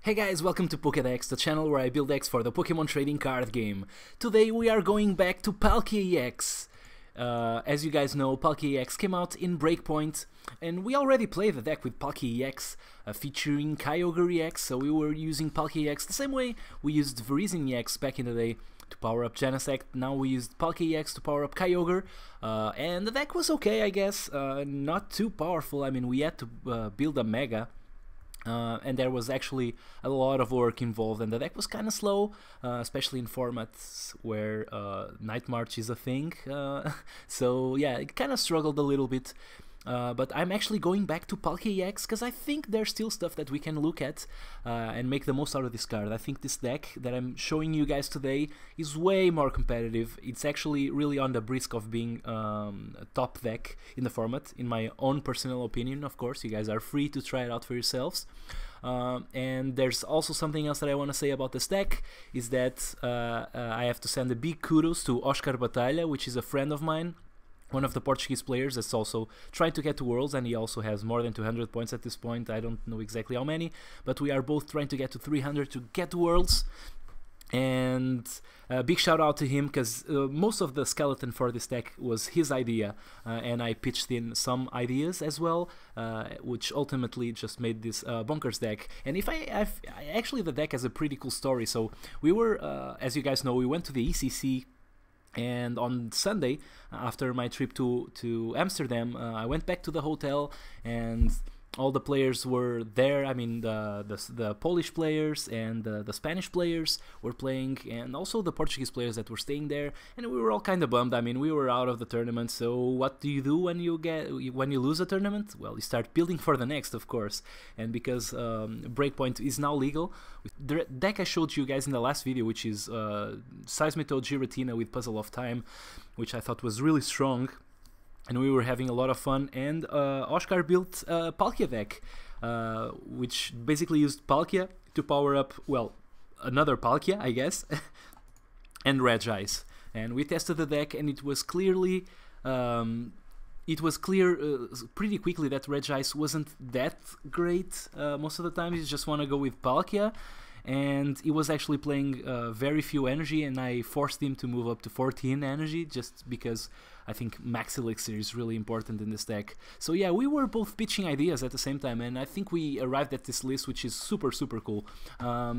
Hey guys, welcome to Palkia-Ex, the channel where I build decks for the Pokemon trading card game. Today we are going back to Palkia-Ex. As you guys know, Palkia-Ex came out in Breakpoint, and we already played the deck with Palkia-Ex featuring Kyogre-Ex, so we were using Palkia-Ex the same way we used Virizion-Ex back in the day to power up Genesect. Now we used Palkia-Ex to power up Kyogre, and the deck was okay, I guess, not too powerful. I mean, we had to build a Mega. And there was actually a lot of work involved, and the deck was kind of slow, especially in formats where Night March is a thing. So yeah, it kind of struggled a little bit. But I'm actually going back to Palkia-Ex because I think there's still stuff that we can look at and make the most out of this card. I think this deck that I'm showing you guys today is way more competitive. It's actually really on the brisk of being a top deck in the format, in my own personal opinion. Of course, you guys are free to try it out for yourselves. And there's also something else that I want to say about this deck, is that I have to send a big kudos to Oscar Batalha, which is a friend of mine, one of the Portuguese players that's also trying to get to Worlds, and he also has more than 200 points at this point. I don't know exactly how many, but we are both trying to get to 300 to get to Worlds. And big shout out to him, because most of the skeleton for this deck was his idea, and I pitched in some ideas as well, which ultimately just made this bonkers deck. And actually the deck has a pretty cool story. So we were, as you guys know, we went to the ECC. And on Sunday, after my trip to Amsterdam, I went back to the hotel, and all the players were there. I mean, the Polish players and the Spanish players were playing, and also the Portuguese players that were staying there. And we were all kind of bummed. I mean, we were out of the tournament. So what do you do when you lose a tournament? Well, you start building for the next, of course. And because Breakpoint is now legal, the deck I showed you guys in the last video, which is Seismitoad Giratina with Puzzle of Time, which I thought was really strong. And we were having a lot of fun, and Oscar built a Palkia deck, which basically used Palkia to power up, well, another Palkia, I guess, and Regice. And we tested the deck, and it was clearly, pretty quickly that Regice wasn't that great. Most of the time, you just want to go with Palkia. And he was actually playing very few energy, and I forced him to move up to 14 energy just because I think Max Elixir is really important in this deck. So yeah, we were both pitching ideas at the same time, and I think we arrived at this list, which is super cool.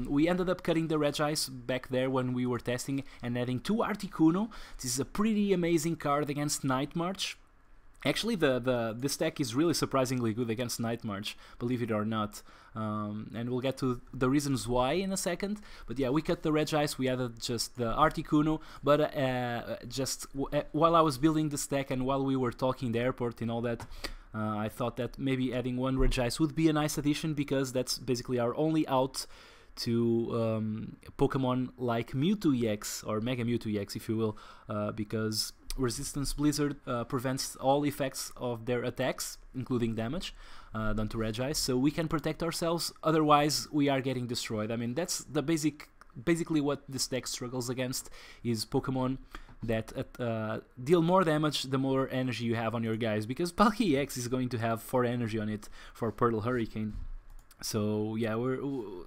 We ended up cutting the Regice back there when we were testing and adding 2 Articuno. This is a pretty amazing card against Night March. Actually, this deck is really surprisingly good against Night March, believe it or not, and we'll get to the reasons why in a second. But yeah, we cut the Regice, we added just the Articuno, but while I was building this deck and while we were talking the airport and all that, I thought that maybe adding 1 Regice would be a nice addition, because that's basically our only out to Pokemon like Mewtwo-Ex, or Mega Mewtwo-Ex if you will, because Resistance Blizzard prevents all effects of their attacks, including damage done to Regice, so we can protect ourselves, otherwise we are getting destroyed. I mean, that's the basically what this deck struggles against, is Pokemon that deal more damage the more energy you have on your guys, because Palkia-Ex is going to have 4 energy on it for Pearl Hurricane. So yeah,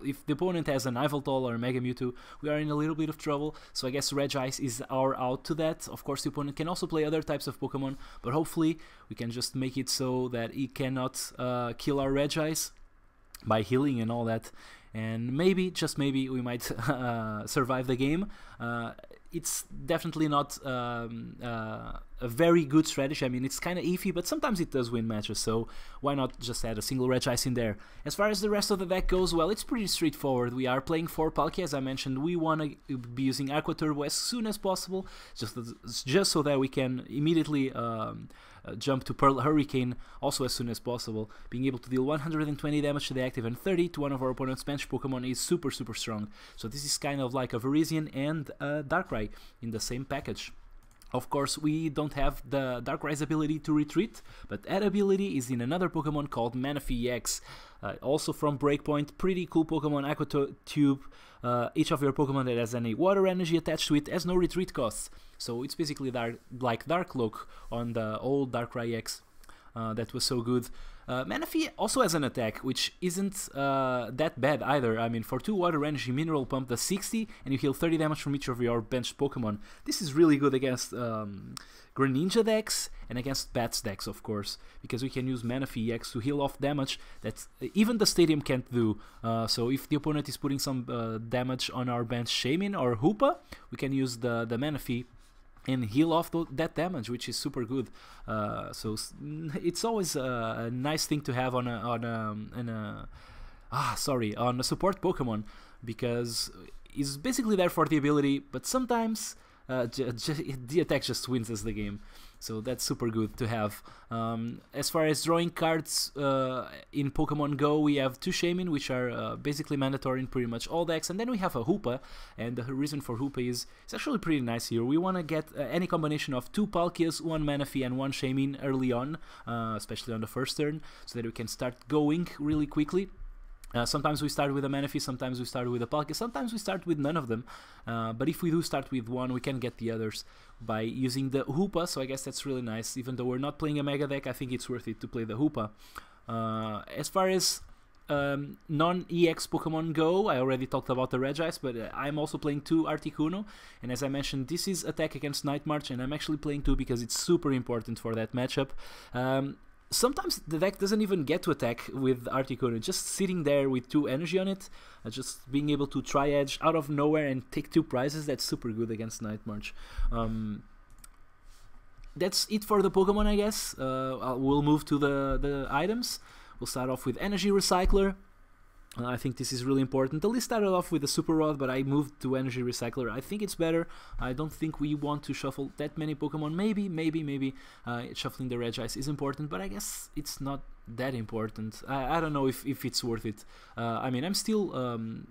if the opponent has an Yveltal or a Mega Mewtwo, we are in a little bit of trouble. So I guess Regice is our out to that. Of course, the opponent can also play other types of Pokemon, but hopefully we can just make it so that he cannot kill our Regice by healing and all that. And maybe, just maybe, we might survive the game. It's definitely not a very good strategy. I mean, it's kind of iffy, but sometimes it does win matches, so why not just add a single Regice in there? As far as the rest of the deck goes, well, it's pretty straightforward. We are playing 4 Palkia, as I mentioned. We want to be using Aqua Turbo as soon as possible, just so that we can immediately jump to Pearl Hurricane also as soon as possible. Being able to deal 120 damage to the active and 30 to one of our opponent's bench Pokemon is super strong. So this is kind of like a Virizion and a Darkrai in the same package. Of course, we don't have the Darkrai's ability to retreat, but that ability is in another Pokemon called Manaphy-Ex. Also from Breakpoint, pretty cool Pokemon, Aqua Tube. Each of your Pokemon that has any water energy attached to it has no retreat costs. So it's basically like Dark Cloak on the old Darkrai-X. that was so good. Manaphy also has an attack, which isn't that bad either. I mean, for 2 water energy, Mineral Pump does 60, and you heal 30 damage from each of your benched Pokemon. This is really good against Greninja decks and against Bats decks, of course, because we can use Manaphy-Ex to heal off damage that even the Stadium can't do. So if the opponent is putting some damage on our bench Shaymin or Hoopa, we can use the Manaphy and heal off that damage, which is super good. So it's always a nice thing to have on a support Pokemon, because it's basically there for the ability, but sometimes the attack just wins us the game. So that's super good to have. As far as drawing cards in Pokemon Go, we have 2 Shaymin, which are basically mandatory in pretty much all decks, and then we have a Hoopa, and the reason for Hoopa is it's actually pretty nice here. We want to get any combination of 2 Palkias, 1 Manaphy, and 1 Shaymin early on, especially on the first turn, so that we can start going really quickly. Sometimes we start with a Manaphy, sometimes we start with a Palkia, sometimes we start with none of them. But if we do start with one, we can get the others by using the Hoopa, so I guess that's really nice. Even though we're not playing a Mega deck, I think it's worth it to play the Hoopa. As far as non-EX Pokemon Go, I already talked about the Regice, but I'm also playing 2 Articuno, and as I mentioned, this is attack against Night March, and I'm actually playing 2 because it's super important for that matchup. Sometimes the deck doesn't even get to attack with Articuno, just sitting there with 2 energy on it, just being able to Tri-Edge out of nowhere and take 2 prizes, that's super good against Night March. That's it for the Pokemon, I guess. We'll move to the items. We'll start off with Energy Recycler. I think this is really important. The list started off with a Super Rod, but I moved to Energy Recycler. I think it's better. I don't think we want to shuffle that many Pokemon. Maybe shuffling the Regice is important, but I guess it's not that important. I don't know if it's worth it. I mean, I'm still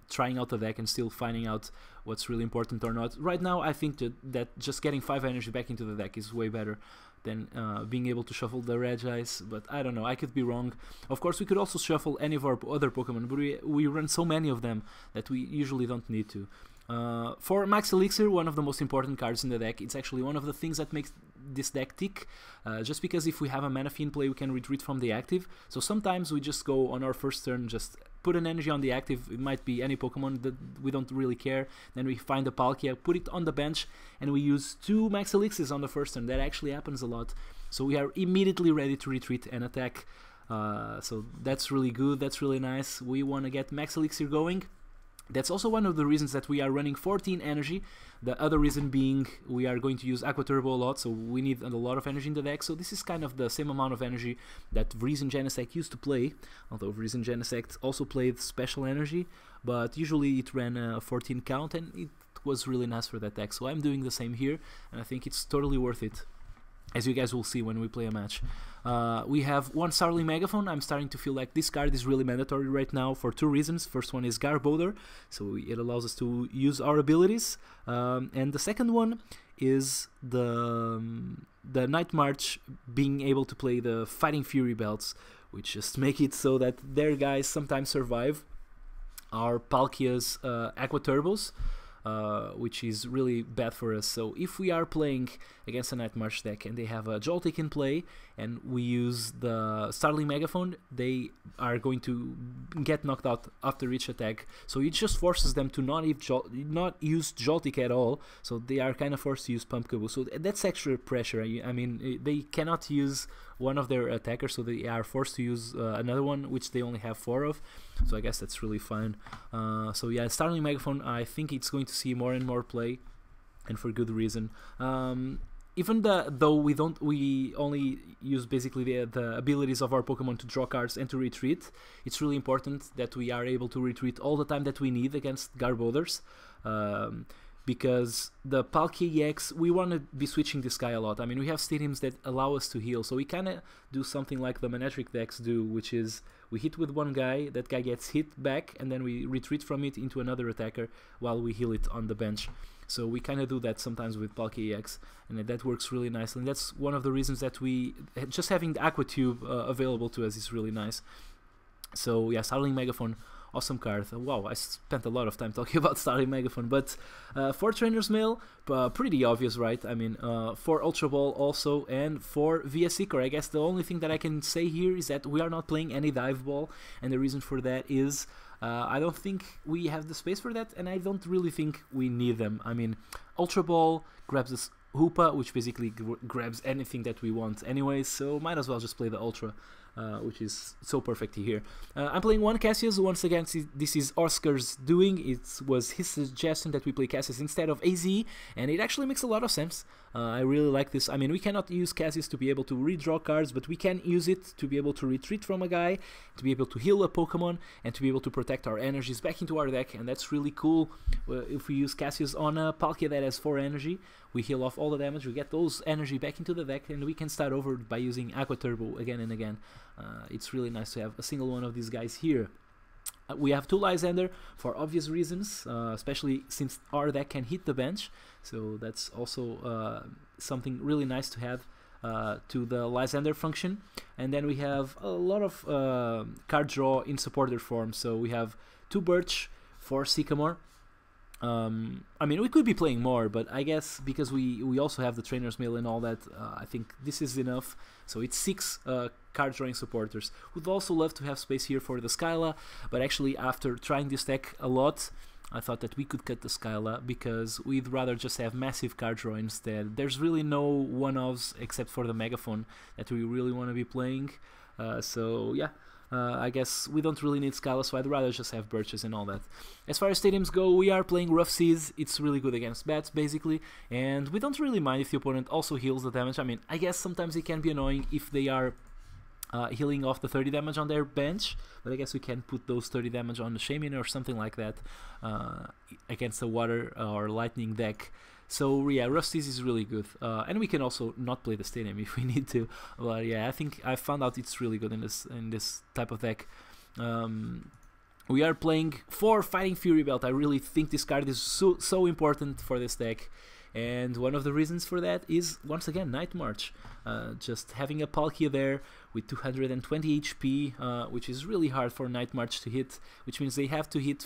trying out the deck and still finding out what's really important or not. Right now, I think that just getting 5 energy back into the deck is way better than being able to shuffle the Regice, but I don't know, I could be wrong. Of course, we could also shuffle any of our other Pokemon, but we run so many of them that we usually don't need to. For Max Elixir, one of the most important cards in the deck, it's actually one of the things that makes this deck tick, just because if we have a Manaphy in play, we can retreat from the active, so sometimes we just go on our first turn, just put an energy on the active. It might be any Pokemon that we don't really care, then we find a Palkia, put it on the bench, and we use 2 Max Elixirs on the first turn. That actually happens a lot, so we are immediately ready to retreat and attack. So that's really good, that's really nice. We want to get Max Elixir going. That's also one of the reasons that we are running 14 energy. The other reason being we are going to use Aqua Turbo a lot, so we need a lot of energy in the deck. So this is kind of the same amount of energy that Vreeze and Genesect used to play, although Vreeze and Genesect also played special energy, but usually it ran a 14 count, and it was really nice for that deck. So I'm doing the same here, and I think it's totally worth it, as you guys will see when we play a match. We have 1 Starly Megaphone. I'm starting to feel like this card is really mandatory right now for 2 reasons. First one is Garbodor, so it allows us to use our abilities. And the second one is the Night March being able to play the Fighting Fury belts, which just make it so that their guys sometimes survive our Palkia's Aqua Turbos. Which is really bad for us. So if we are playing against a Night March deck and they have a Joltik in play and we use the Starling Megaphone, they are going to get knocked out after each attack. So it just forces them to not use Joltik at all, so they are kind of forced to use Pumpkaboo. So that's extra pressure. I mean, they cannot use one of their attackers, so they are forced to use another one, which they only have 4 of. So I guess that's really fine. So yeah, Starling Megaphone, I think it's going to see more and more play, and for good reason. Even though we only use basically the abilities of our Pokemon to draw cards and to retreat, it's really important that we are able to retreat all the time that we need against Garbodors. Because the Palkia-Ex, we want to be switching this guy a lot. I mean, we have stadiums that allow us to heal, so we kind of do something like the Manectric decks do, which is we hit with one guy, that guy gets hit back, and then we retreat from it into another attacker while we heal it on the bench. So we kind of do that sometimes with Palkia-Ex, and that works really nicely. And that's one of the reasons that just having the Aqua Tube available to us is really nice. So yeah, Starling Megaphone awesome card. Wow, I spent a lot of time talking about starting Megaphone, but for Trainer's Mail, pretty obvious, right? I mean, for Ultra Ball also, and for VS Seeker. I guess the only thing that I can say here is that we are not playing any Dive Ball, and the reason for that is I don't think we have the space for that, and I don't really think we need them. I mean, Ultra Ball grabs this Hoopa, which basically grabs anything that we want anyways, so might as well just play the Ultra, which is so perfect here. I'm playing one Cassius. Once again, this is Oscar's doing. It was his suggestion that we play Cassius instead of AZ, and it actually makes a lot of sense. I really like this. I mean, we cannot use Cassius to be able to redraw cards, but we can use it to be able to retreat from a guy, to be able to heal a Pokemon, and to be able to protect our energies back into our deck, and that's really cool. If we use Cassius on a Palkia that has 4 energy, we heal off all the damage, we get those energy back into the deck, and we can start over by using Aqua Turbo again and again. It's really nice to have a single one of these guys here. We have 2 Lysander for obvious reasons, especially since our deck can hit the bench, so that's also something really nice to have to the Lysander function. And then we have a lot of card draw in supporter form, so we have 2 Birch, 4 Sycamore. I mean, we could be playing more, but I guess because we also have the Trainer's Mail and all that, I think this is enough. So it's 6 card drawing supporters. Would also love to have space here for the Skyla, but actually after trying this deck a lot, I thought that we could cut the Skyla because we'd rather just have massive card draw instead. There's really no one-offs except for the Megaphone that we really want to be playing. So yeah. I guess we don't really need Scala, so I'd rather just have Birches and all that. As far as stadiums go, we are playing Rough Seas. It's really good against bats, basically, and we don't really mind if the opponent also heals the damage. I mean, I guess sometimes it can be annoying if they are healing off the 30 damage on their bench, but I guess we can put those 30 damage on the Shaman or something like that against a water or lightning deck. So yeah, Rough Seas is really good, and we can also not play the stadium if we need to. But yeah, I think I found out it's really good in this type of deck. We are playing 4 Fighting Fury Belt. I really think this card is so important for this deck, and one of the reasons for that is once again Night March. Just having a Palkia there with 220 HP, which is really hard for Night March to hit, which means they have to hit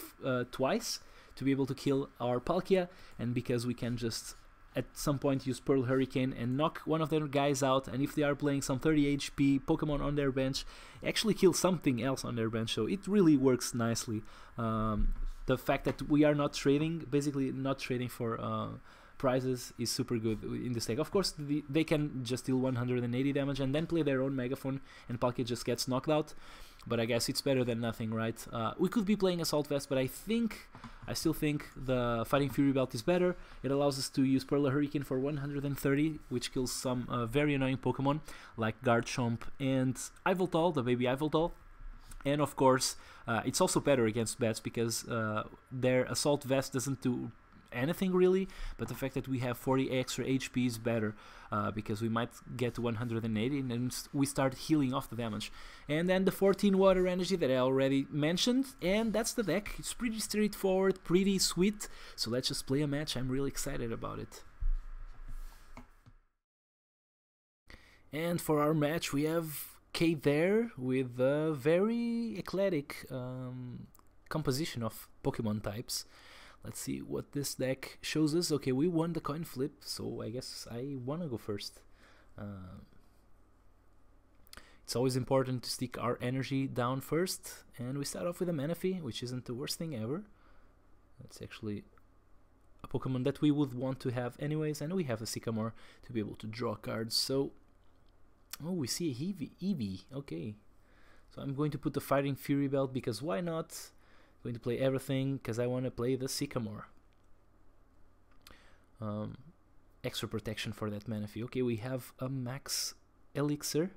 twice to be able to kill our Palkia, and because we can just at some point use Pearl Hurricane and knock one of their guys out, and if they are playing some 30 HP Pokemon on their bench, actually kill something else on their bench, so it really works nicely. The fact that we are not trading, basically not trading for prizes, is super good in this deck. Of course, they can just deal 180 damage and then play their own Megaphone, and Palkia just gets knocked out. But I guess it's better than nothing, right? We could be playing Assault Vest, but I still think the Fighting Fury Belt is better. It allows us to use Pearl Hurricane for 130, which kills some very annoying Pokemon like Garchomp and Yveltal, the baby Yveltal. And of course, it's also better against bats because their Assault Vest doesn't do anything really, but the fact that we have 40 extra HP is better because we might get to 180 and then we start healing off the damage. And then the 14 water energy that I already mentioned, and that's the deck. It's pretty straightforward, pretty sweet, so let's just play a match. I'm really excited about it. And for our match we have K there with a very eclectic composition of Pokemon types. Let's see what this deck shows us. Okay, we won the coin flip, so I guess I wanna go first. It's always important to stick our energy down first, and we start off with a Manaphy, which isn't the worst thing ever. That's actually a Pokemon that we would want to have anyways, and we have a Sycamore to be able to draw cards. So, oh, we see a Eevee. Okay, so I'm going to put the Fighting Fury Belt because why not? Going to play everything because I want to play the Sycamore. Extra protection for that Manaphy. Okay, we have a max elixir,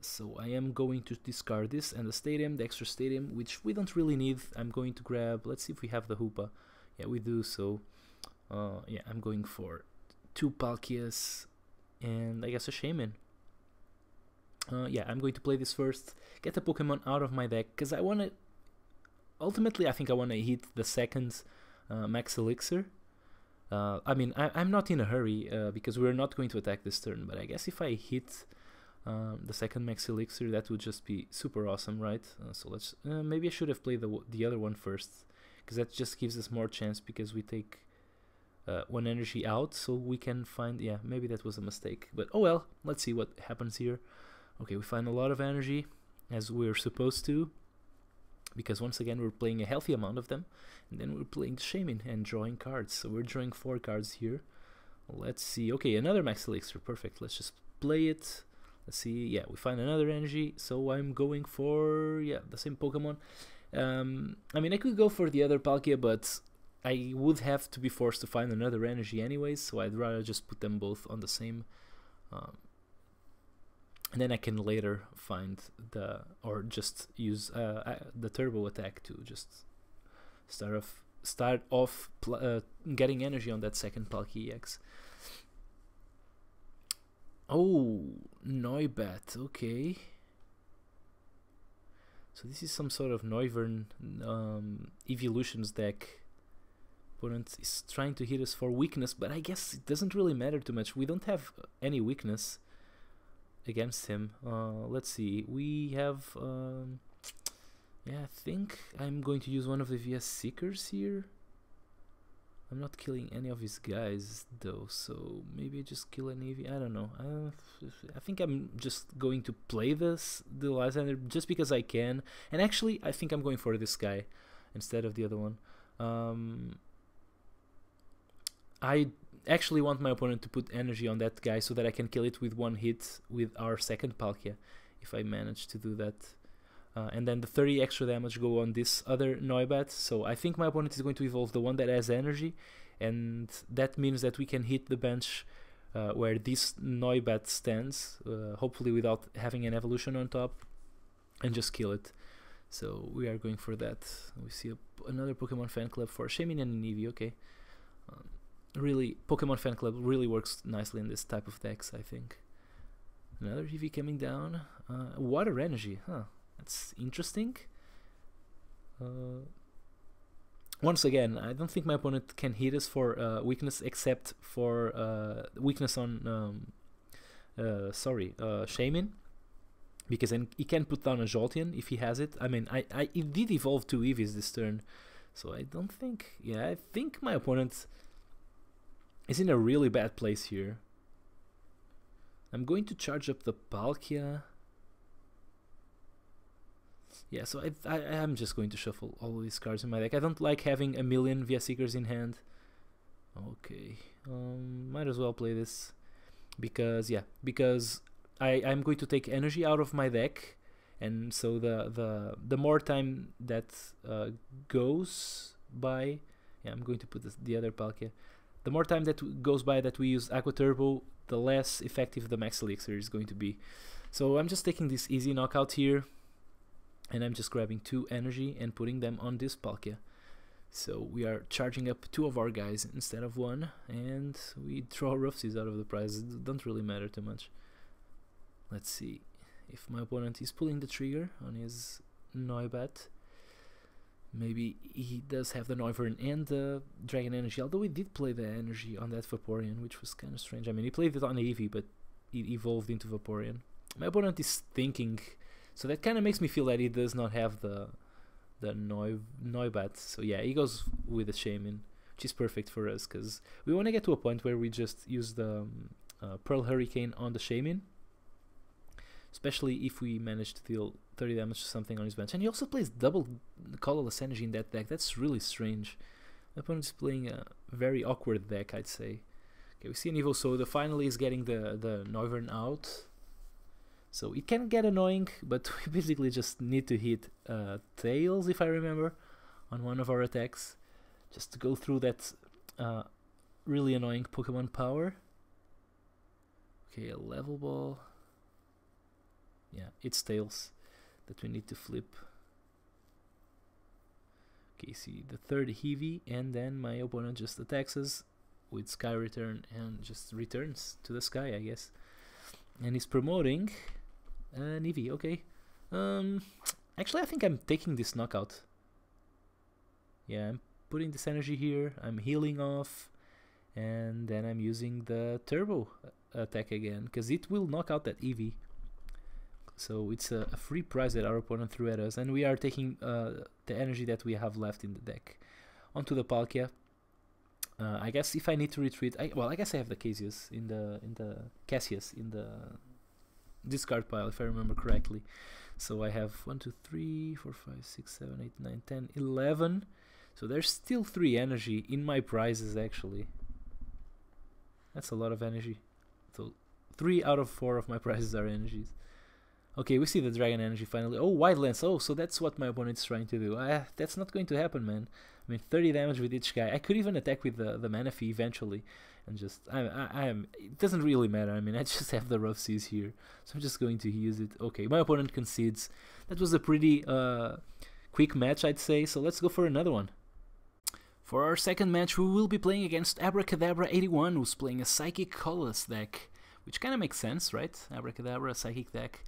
so I am going to discard this and the stadium, the extra stadium, which we don't really need. I'm going to grab, let's see if we have the Hoopa. Yeah, we do, so yeah, I'm going for 2 Palkias and I guess a Shaman. Yeah, I'm going to play this first, get the Pokemon out of my deck because I want to. Ultimately, I think I want to hit the second max elixir. I mean, I'm not in a hurry because we're not going to attack this turn, but I guess if I hit the second max elixir. That would just be super awesome, right? So let's maybe I should have played the other one first, because that just gives us more chance, because we take one energy out, so we can find, yeah, maybe that was a mistake, but oh well, let's see what happens here. Okay, we find a lot of energy, as we're supposed to, because once again we're playing a healthy amount of them, and then we're playing Shaman and drawing cards. So we're drawing 4 cards here. Let's see. Okay, another max elixir, perfect. Let's just play it. Let's see. Yeah, we find another energy, so I'm going for, yeah, the same Pokemon. I mean, I could go for the other Palkia, but I would have to be forced to find another energy anyways, so I'd rather just put them both on the same, and then I can later find or just use the turbo attack to just start off getting energy on that second Palkia-Ex. Oh, Noibat, okay. So this is some sort of Noivern evolutions deck. Opponent is trying to hit us for weakness, but I guess it doesn't really matter too much. We don't have any weakness against him. Let's see. We have yeah, I think I'm going to use one of the VS Seekers here. I'm not killing any of his guys though, so maybe I just kill an EV. I don't know. I think I'm just going to play the Lysander just because I can. And actually, I think I'm going for this guy instead of the other one. I actually want my opponent to put energy on that guy so that I can kill it with one hit with our second Palkia, if I manage to do that. And then the 30 extra damage go on this other Noibat. So I think my opponent is going to evolve the one that has energy, and that means that we can hit the bench where this Noibat stands, hopefully without having an evolution on top, and just kill it. So we are going for that. We see another Pokemon fan club for Shaman and Eevee. Okay. Really, Pokemon fan club really works nicely in this type of decks, I think. Another Eevee coming down. Water energy, huh? That's interesting. Once again, I don't think my opponent can hit us for weakness, except for weakness on Shaman, because then he can put down a Jolteon if he has it. I mean, it did evolve 2 Eevees this turn, so I don't think. Yeah, I think my opponent is in a really bad place here. I'm going to charge up the Palkia. Yeah, so I'm just going to shuffle all of these cards in my deck. I don't like having a million VS Seekers in hand. Okay, might as well play this, because I'm going to take energy out of my deck, and so the more time that goes by, yeah, I'm going to put the other Palkia. The more time that goes by that we use Aqua Turbo, the less effective the Max Elixir is going to be. So I'm just taking this easy knockout here, and I'm just grabbing 2 energy and putting them on this Palkia. So we are charging up 2 of our guys instead of 1, and we draw Rough-Seas out of the prize. It don't really matter too much. Let's see if my opponent is pulling the trigger on his Noibat. Maybe he does have the Noivern and the Dragon Energy, although he did play the energy on that Vaporeon, which was kind of strange. I mean, he played it on Eevee, but it evolved into Vaporeon. My opponent is thinking, so that kind of makes me feel that he does not have the Noibat. So yeah, he goes with the Shaman, which is perfect for us, because we want to get to a point where we just use the Pearl Hurricane on the Shaman, especially if we manage to deal 30 damage to something on his bench. And he also plays double colorless energy in that deck. That's really strange. My opponent is playing a very awkward deck, I'd say. Okay, we see an Evo Soda finally is getting the Noivern out. So it can get annoying, but we basically just need to hit Tails, if I remember, on one of our attacks, just to go through that really annoying Pokemon power. Okay, a level ball. Yeah, it's Tails that we need to flip. Okay, see the third Eevee, and then my opponent just attacks us with Sky Return and just returns to the sky, I guess. And he's promoting an Eevee. Okay. Actually, I think I'm taking this knockout. Yeah, I'm putting this energy here. I'm healing off, and then I'm using the turbo attack again, because it will knock out that Eevee. So it's a free prize that our opponent threw at us, and we are taking the energy that we have left in the deck onto the Palkia. I guess if I need to retreat, I guess I have the Cassius in the discard pile, if I remember correctly. So I have 1, 2, 3, 4, 5, 6, 7, 8, 9, 10, 11. So there's still 3 energy in my prizes, actually. That's a lot of energy. So 3 out of 4 of my prizes are energies. Okay, we see the dragon energy finally. Oh, wide lens. Oh, so that's what my opponent's trying to do. That's not going to happen, man. I mean, 30 damage with each guy. I could even attack with the Manaphy eventually, and just I am. It doesn't really matter. I mean, I just have the Rough Seas here, so I'm just going to use it. Okay, my opponent concedes. That was a pretty quick match, I'd say. So let's go for another one. For our second match, we will be playing against Abracadabra81, who's playing a Psychic Colorless deck, which kind of makes sense, right? Abracadabra, Psychic deck,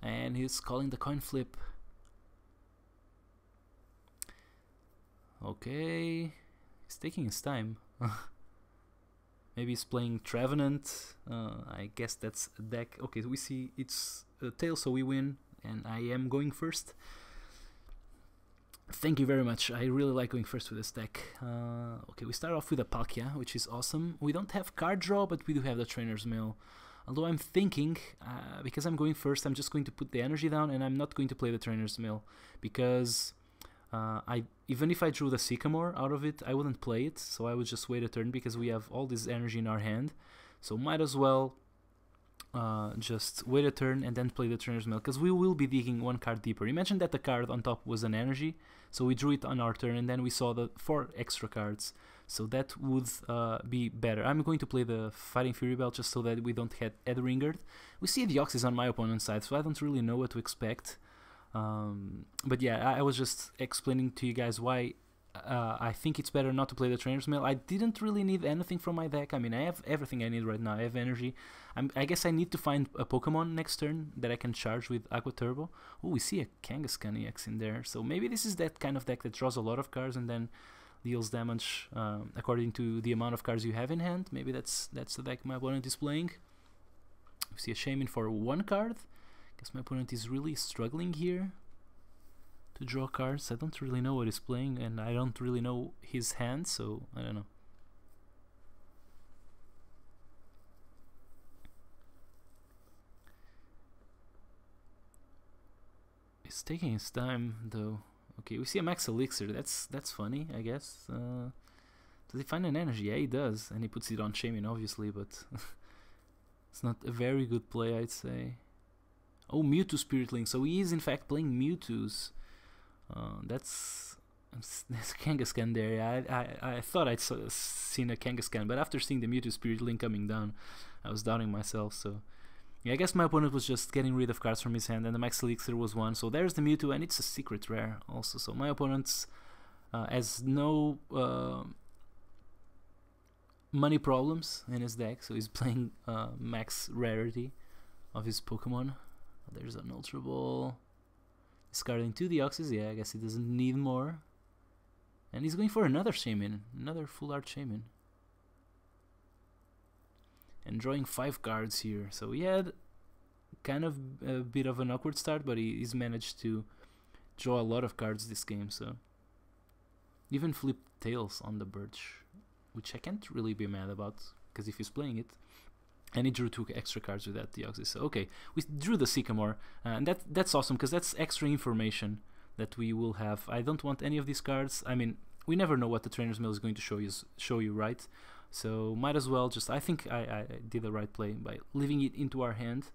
and he's calling the coin flip. Okay, he's taking his time. Maybe he's playing Trevenant. I guess that's a deck. Okay, we see it's a tail, so we win, and I am going first. Thank you very much. I really like going first with this deck. Okay, we start off with a Palkia, which is awesome. We don't have card draw, but we do have the Trainer's Mail. Although I'm thinking, because I'm going first, I'm just going to put the energy down, and I'm not going to play the Trainer's Mail, because even if I drew the Sycamore out of it, I wouldn't play it, so I would just wait a turn, because we have all this energy in our hand. So might as well just wait a turn and then play the Trainer's Mail, because we will be digging 1 card deeper. Imagine that the card on top was an energy, so we drew it on our turn, and then we saw the 4 extra cards. So that would be better. I'm going to play the Fighting Fury Belt just so that we don't get Edringard. We see the Deoxys on my opponent's side, so I don't really know what to expect. But yeah, I was just explaining to you guys why I think it's better not to play the Trainer's Mail. I didn't really need anything from my deck. I mean, I have everything I need right now. I have energy. I guess I need to find a Pokemon next turn that I can charge with Aqua Turbo. Oh, we see a Kangaskhan-EX in there. So maybe this is that kind of deck that draws a lot of cards and then deals damage according to the amount of cards you have in hand. Maybe that's the deck my opponent is playing. We see a Shaman for 1 card. Guess my opponent is really struggling here to draw cards. I don't really know what he's playing, and I don't really know his hand, so I don't know. He's taking his time though. Okay, we see a Max Elixir. That's funny, I guess. Does he find an energy? Yeah, he does, and he puts it on Shaman, obviously, but it's not a very good play, I'd say. Oh, Mewtwo Spirit Link. So he is in fact playing Mewtwo's. That's Kangaskhan there. Yeah, I thought I'd seen a Kangaskhan, but after seeing the Mewtwo Spirit Link coming down, I was doubting myself. So yeah, I guess my opponent was just getting rid of cards from his hand, and the Max Elixir was 1. So there's the Mewtwo, and it's a secret rare also. So my opponent has no money problems in his deck, so he's playing max rarity of his Pokemon. There's an Ultra Ball. Discarding 2 Deoxys. Yeah, I guess he doesn't need more. And he's going for another Shaman, another full art Shaman. And drawing 5 cards here. So he had kind of a bit of an awkward start, but he's managed to draw a lot of cards this game. So even flipped Tails on the Birch, which I can't really be mad about, because if he's playing it. And he drew 2 extra cards with that Deoxys. So okay, we drew the Sycamore, and that's awesome, because that's extra information that we will have. I don't want any of these cards. I mean, we never know what the Trainer's Mail is going to show you, right? So might as well just, I think I did the right play by leaving it into our hand.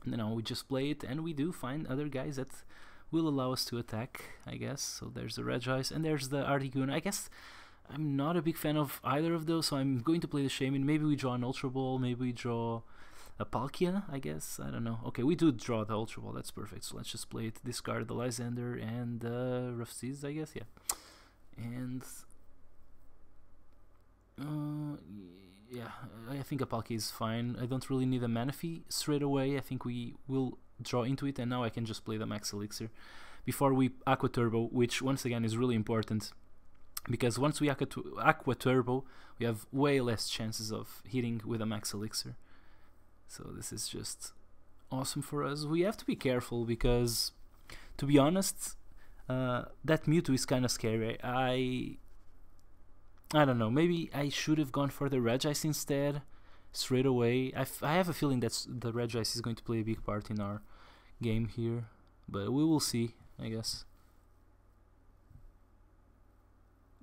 And now we just play it, and we do find other guys that will allow us to attack, I guess. So there's the Regice, and there's the Articuno. I guess I'm not a big fan of either of those, so I'm going to play the Shaman. Maybe we draw an Ultra Ball, maybe we draw a Palkia, I guess. I don't know. Okay, we do draw the Ultra Ball, that's perfect. So let's just play it, discard the Lysander and the Rough Seas, I guess, yeah. And yeah, I think a Palkia is fine. I don't really need a Manaphy straight away. I think we will draw into it, and now I can just play the Max Elixir before we Aqua Turbo, which once again is really important. Because once we Aqua Turbo, we have way less chances of hitting with a Max Elixir. So this is just awesome for us. We have to be careful because, to be honest, that Mewtwo is kind of scary. I don't know. Maybe I should have gone for the Regice instead, straight away. I have a feeling that the Regice is going to play a big part in our game here, but we will see, I guess.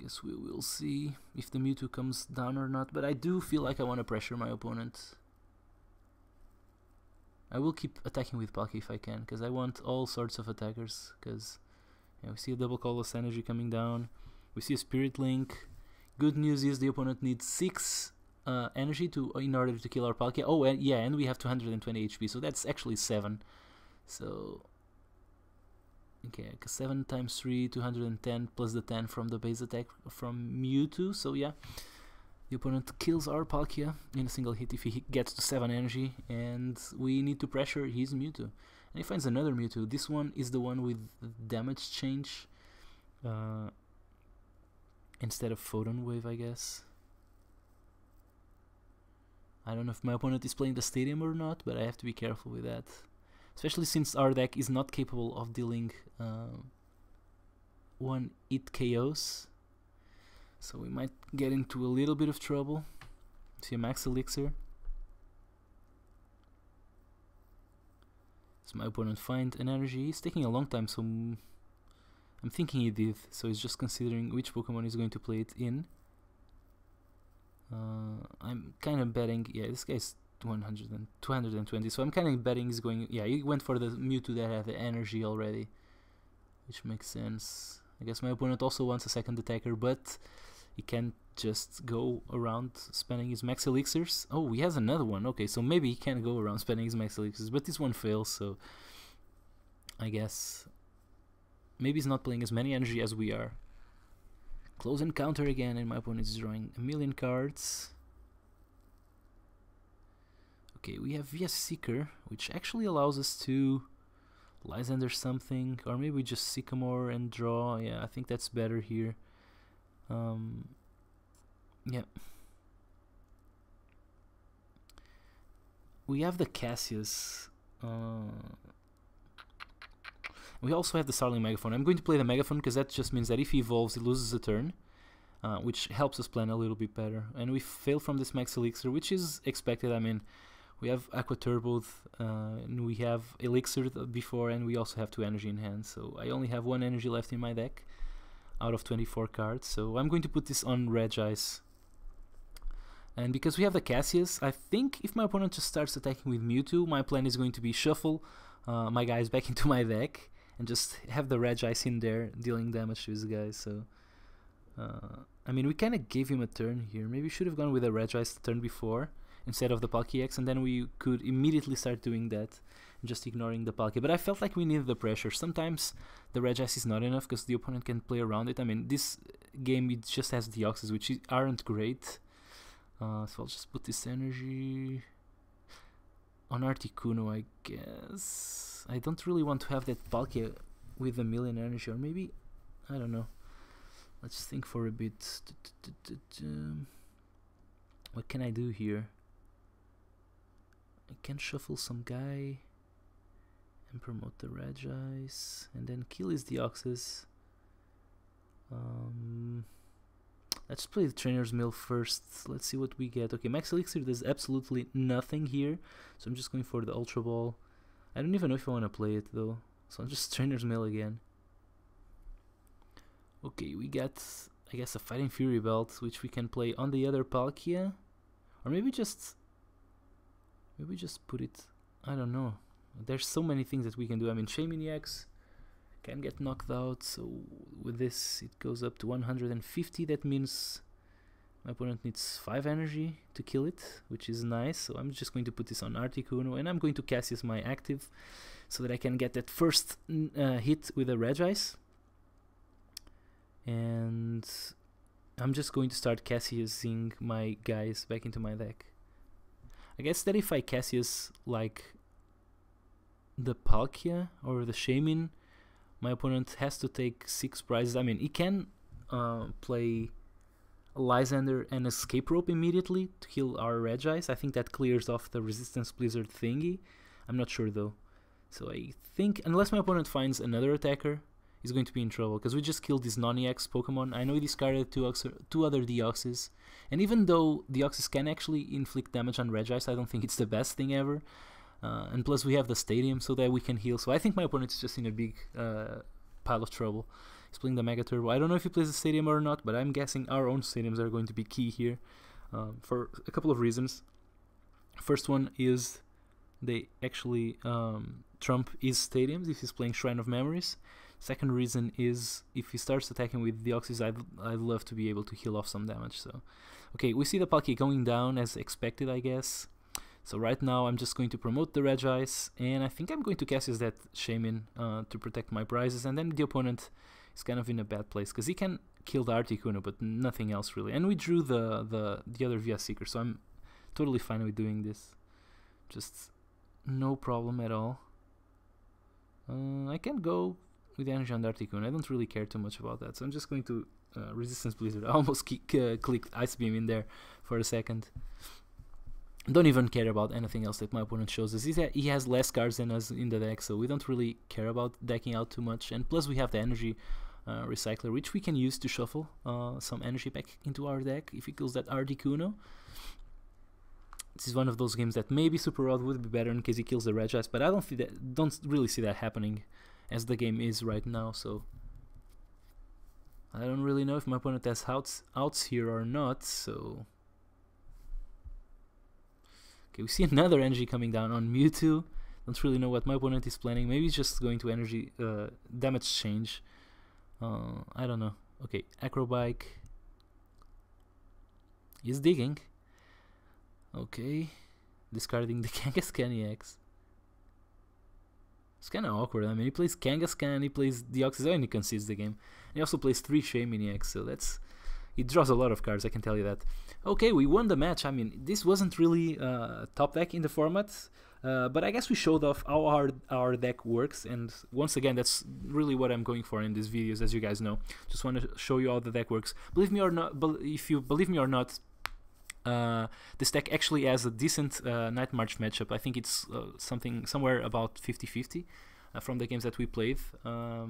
Guess we will see if the Mewtwo comes down or not, but I do feel like I want to pressure my opponent. I will keep attacking with Palkia if I can, because I want all sorts of attackers, because we see a double Colossus Energy coming down, we see a Spirit Link. Good news is the opponent needs 6 energy in order to kill our Palkia. Oh, and yeah, and we have 220 HP, so that's actually 7. So, okay, 7 times 3, 210, plus the 10 from the base attack from Mewtwo. So yeah, the opponent kills our Palkia in a single hit if he gets to 7 energy, and we need to pressure his Mewtwo. And he finds another Mewtwo. This one is the one with damage change instead of Photon Wave, I guess. I don't know if my opponent is playing the Stadium or not, but I have to be careful with that. Especially since our deck is not capable of dealing 1 hit KOs. So we might get into a little bit of trouble. See a Max Elixir. So my opponent find an energy. It's taking a long time, so I'm thinking he did. So he's just considering which Pokemon he's going to play it in. I'm kind of betting, yeah, this guy's 220, so I'm kind of betting he's going, yeah, he went for the Mewtwo that had the energy already, which makes sense. I guess my opponent also wants a second attacker, but he can't just go around spending his Max Elixirs. Oh, he has another one. Okay, so maybe he can go around spending his Max Elixirs, but this one fails, so I guess maybe he's not playing as many energy as we are. Close encounter again, and my opponent is drawing a million cards. Okay, we have VS Seeker, which actually allows us to Lysander something, or maybe just Sycamore and draw. Yeah, I think that's better here. Yeah. We have the Cassius. We also have the Starling Megaphone. I'm going to play the Megaphone because that just means that if he evolves, he loses a turn, which helps us plan a little bit better. And we fail from this Max Elixir, which is expected. I mean, we have Aqua Turbo, and we have Elixir before, and we also have 2 energy in hand. So I only have 1 energy left in my deck out of 24 cards. So I'm going to put this on Regice. And because we have the Cassius, I think if my opponent just starts attacking with Mewtwo, my plan is going to be shuffle my guys back into my deck and just have the Regice in there dealing damage to his guys. So I mean, we kind of gave him a turn here. Maybe we should have gone with a Regice the turn before instead of the Palkia-Ex, and then we could immediately start doing that and just ignoring the Palkia. But I felt like we needed the pressure. Sometimes the Regice is not enough because the opponent can play around it. I mean, this game, it just has Deoxys, which aren't great. So I'll just put this energy on Articuno, I guess. I don't really want to have that Palkia with a million energy, or maybe, I don't know. Let's think for a bit. What can I do here? I can shuffle some guy and promote the Regice, and then kill his Deoxys. Let's play the Trainer's Mill first. Let's see what we get. Okay, Max Elixir does absolutely nothing here, so I'm just going for the Ultra Ball. I don't even know if I want to play it though, so I'm just Trainer's Mill again. Okay, we got, I guess, a Fighting Fury Belt, which we can play on the other Palkia, or maybe just put it, I don't know. There's so many things that we can do. I mean, Shaymin-EX can get knocked out, so with this it goes up to 150. That means my opponent needs 5 energy to kill it, which is nice. So I'm just going to put this on Articuno, and I'm going to Cassius my active so that I can get that first hit with a Regice. And I'm just going to start Cassiusing my guys back into my deck. I guess that if I Cassius like the Palkia or the Shaymin, my opponent has to take 6 prizes. I mean, he can play a Lysander and Escape Rope immediately to kill our Regice. I think that clears off the Resistance Blizzard thingy. I'm not sure though. So I think, unless my opponent finds another attacker, he's going to be in trouble, because we just killed this non-EX Pokemon. I know he discarded two other Deoxys, and even though Deoxys can actually inflict damage on Regice, I don't think it's the best thing ever. And plus we have the stadium so that we can heal, so I think my opponent is just in a big pile of trouble. He's playing the Mega Turbo. I don't know if he plays the stadium or not, but I'm guessing our own stadiums are going to be key here for a couple of reasons. First one is they actually trump his stadiums if he's playing Shrine of Memories. Second reason is if he starts attacking with Deoxys, I'd love to be able to heal off some damage. So, okay, we see the Palkia going down as expected, I guess. So right now I'm just going to promote the Regice, and I think I'm going to cast that Shaman to protect my prizes, and then the opponent is kind of in a bad place because he can kill the Articuno but nothing else really. And we drew the other Via Seeker, so I'm totally fine with doing this. Just no problem at all. I can go with energy on the Articuno. I don't really care too much about that, so I'm just going to Resistance Blizzard. I almost clicked Ice Beam in there for a second. Don't even care about anything else that my opponent shows us. He has less cards than us in the deck, so we don't really care about decking out too much. And plus we have the energy recycler, which we can use to shuffle some energy back into our deck if he kills that Articuno. This is one of those games that maybe Super Rod would be better in case he kills the Regice, but I don't really see that happening as the game is right now. So I don't really know if my opponent has outs here or not. So okay, we see another energy coming down on Mewtwo. Don't really know what my opponent is planning. Maybe he's just going to energy damage change. I don't know. Okay, Acrobike. He's digging. Okay, discarding the Kangaskhan EX. It's kind of awkward. I mean, he plays Kangaskhan, he plays Deoxys, and he concedes the game. And he also plays 3 Shaman EX, so that's... He draws a lot of cards, I can tell you that. Okay, we won the match. I mean, this wasn't really top deck in the format, but I guess we showed off how our deck works, and once again, that's really what I'm going for in these videos, as you guys know. Just want to show you how the deck works. Believe me or not, if you believe me or not, this deck actually has a decent Night March matchup. I think it's somewhere about 50-50 from the games that we played while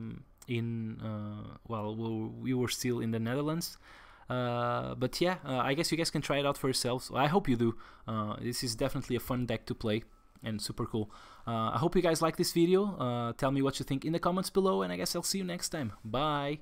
we were still in the Netherlands. But yeah, I guess you guys can try it out for yourselves. I hope you do. This is definitely a fun deck to play and super cool. I hope you guys like this video. Tell me what you think in the comments below, and I guess I'll see you next time. Bye!